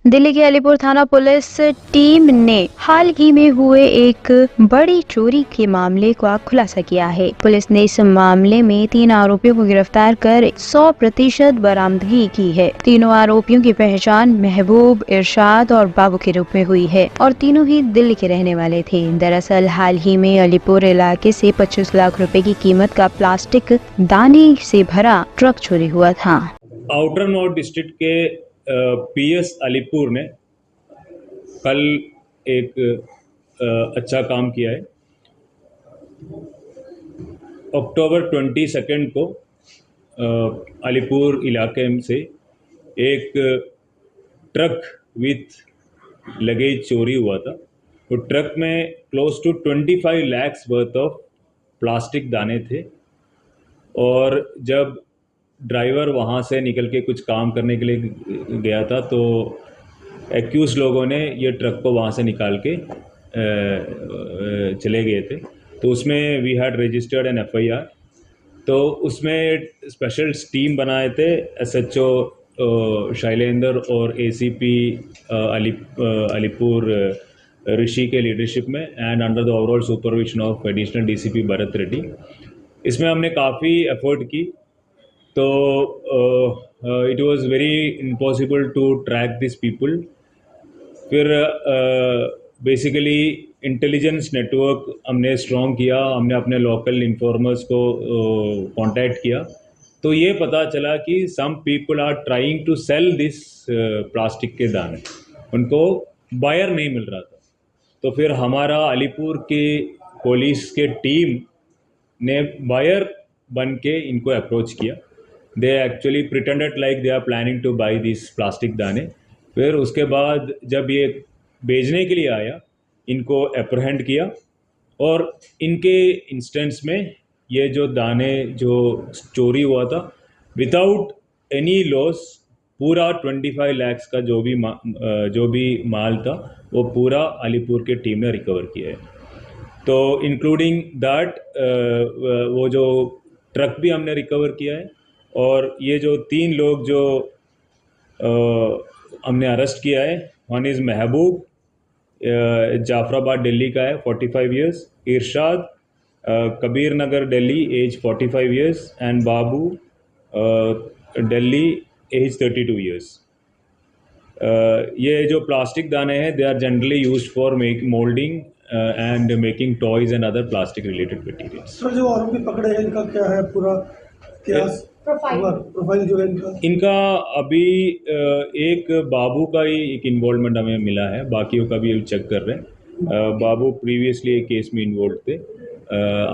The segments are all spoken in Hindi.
दिल्ली के अलीपुर थाना पुलिस टीम ने हाल ही में हुए एक बड़ी चोरी के मामले का खुलासा किया है। पुलिस ने इस मामले में 3 आरोपियों को गिरफ्तार कर 100% बरामदगी की है। तीनों आरोपियों की पहचान महबूब, इरशाद और बाबू के रूप में हुई है और तीनों ही दिल्ली के रहने वाले थे। दरअसल हाल ही में अलीपुर इलाके से 25 लाख रुपए की कीमत का प्लास्टिक दाने से भरा ट्रक चोरी हुआ था। आउटर नॉर्थ डिस्ट्रिक्ट के पीएस अलीपुर ने कल एक अच्छा काम किया है। अक्टूबर 22 को अलीपुर इलाके से एक ट्रक विथ लगेज चोरी हुआ था। तो ट्रक में close to 25 lakhs worth of plastic दाने थे और जब ड्राइवर वहाँ से निकल के कुछ काम करने के लिए गया था तो एक्यूज लोगों ने ये ट्रक को वहाँ से निकाल के चले गए थे। तो उसमें we had registered an FIR। तो उसमें स्पेशल टीम बनाए थे SHO शैलेंद्र और ACP अलीपुर ऋषि के लीडरशिप में and under the overall supervision of additional DCP Bharat Reddy. इसमें हमने काफ़ी एफर्ट की। तो it was very impossible to track this people. फिर बेसिकली इंटेलिजेंस नेटवर्क हमने स्ट्रॉन्ग किया, हमने अपने लोकल इन्फॉर्मर्स को कांटेक्ट किया। तो ये पता चला कि some people are trying to sell this plastic के दाने, उनको बायर नहीं मिल रहा था। तो फिर हमारा अलीपुर की पुलिस के टीम ने बायर बन के इनको अप्रोच किया। They actually pretended like they are planning to buy this plastic दाने। फिर उसके बाद जब ये बेचने के लिए आया, इनको अप्रहेंड किया और इनके इंस्टेंस में ये जो दाने जो चोरी हुआ था विदाउट एनी लॉस, पूरा 25 lakhs का जो भी माल था वो पूरा अलीपुर के टीम ने रिकवर किया है। तो इंक्लूडिंग दैट वो जो ट्रक भी हमने रिकवर किया है और ये जो 3 लोग जो हमने अरेस्ट किया है, वन इज़ महबूब, जाफराबाद दिल्ली का है, 45 years, Irshad Kabir Nagar Delhi, age 45 years, and Babu Delhi, age 32 years। ये जो प्लास्टिक दाने हैं they are generally used for moulding and making toys and other plastic related materials. Sir जो आरोपी पकड़े हैं इनका क्या है पूरा प्रोफाइल जो है इनका अभी एक बाबू का ही एक इन्वॉल्वमेंट हमें मिला है, बाकियों का भी चेक कर रहे हैं। बाबू प्रीवियसली एक केस में इन्वॉल्व थे।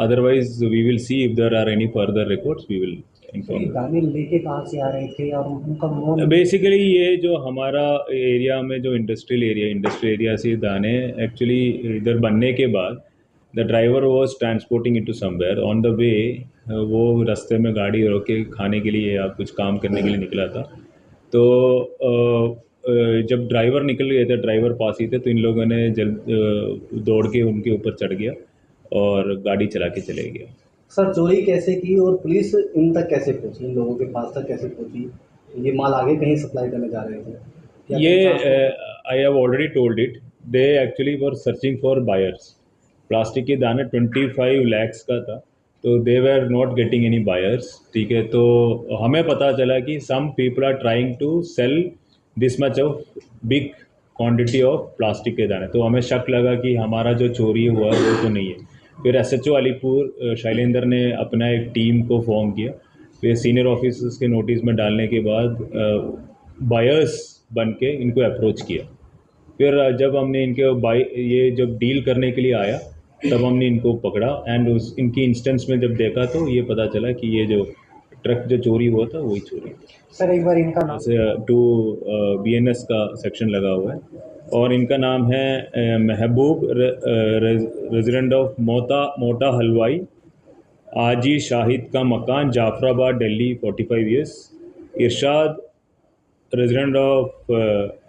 Otherwise we will see if there are any further records, we will inform. गाने लेके कहाँ से आ रहे थे और उनका बेसिकली ये जो हमारा एरिया में जो इंडस्ट्रियल एरिया से दाने एक्चुअली इधर बनने के बाद the driver was transporting it to somewhere on the way. वो रास्ते में गाड़ी रोक के खाने के लिए या कुछ काम करने के लिए निकला था। तो जब ड्राइवर निकल गए थे, ड्राइवर पास ही थे, तो इन लोगों ने दौड़ के उनके ऊपर चढ़ गया और गाड़ी चला के चले गया। सर चोरी कैसे की और पुलिस इन तक कैसे पहुंची, इन लोगों के पास तक कैसे पहुंची? ये माल आगे कहीं सप्लाई करने जा रहे थे? ये I have already told it, they actually were searching for buyers. Plastic के दाने 25 lakhs का था, तो they were not getting any buyers. ठीक है, तो हमें पता चला कि some people are trying to sell this much of big quantity of plastic के दाने। तो हमें शक लगा कि हमारा जो चोरी हुआ वो तो नहीं है। फिर SHO अलीपुर शैलेंद्र ने अपना एक टीम को फॉर्म किया। फिर सीनियर ऑफिसर्स के नोटिस में डालने के बाद बायर्स बन के इनको अप्रोच किया। फिर जब हमने ये जब डील करने के लिए आया तब हमने इनको पकड़ा एंड इनकी इंस्टेंस में जब देखा तो ये पता चला कि ये जो ट्रक जो चोरी हुआ था वही चोरी। सर एक बार इनका नाम। टू BNS का सेक्शन लगा हुआ है और इनका नाम है महबूब, रेजिडेंट ऑफ मोटा हलवाई, आजी शाहिद का मकान, Jafrabad Delhi, 45 years, Irshad resident of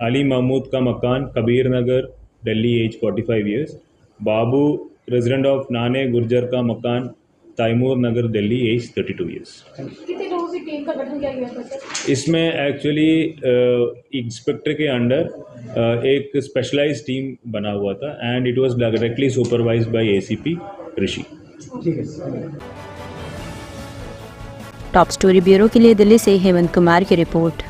Ali Mahmood का मकान, Kabir Nagar Delhi, age 45 years, Babu resident of Nane Gurjar का मकान, तैमूर नगर दिल्ली, एज 32 years। कितने लोगों की टीम का गठन किया गया था सर? इसमें एक्चुअली इंस्पेक्टर के अंडर एक स्पेशलाइज्ड टीम बना हुआ था and it was directly supervised by ACP Rishi. ठीक है। टॉप स्टोरी ब्यूरो के लिए दिल्ली से हेमंत कुमार की रिपोर्ट।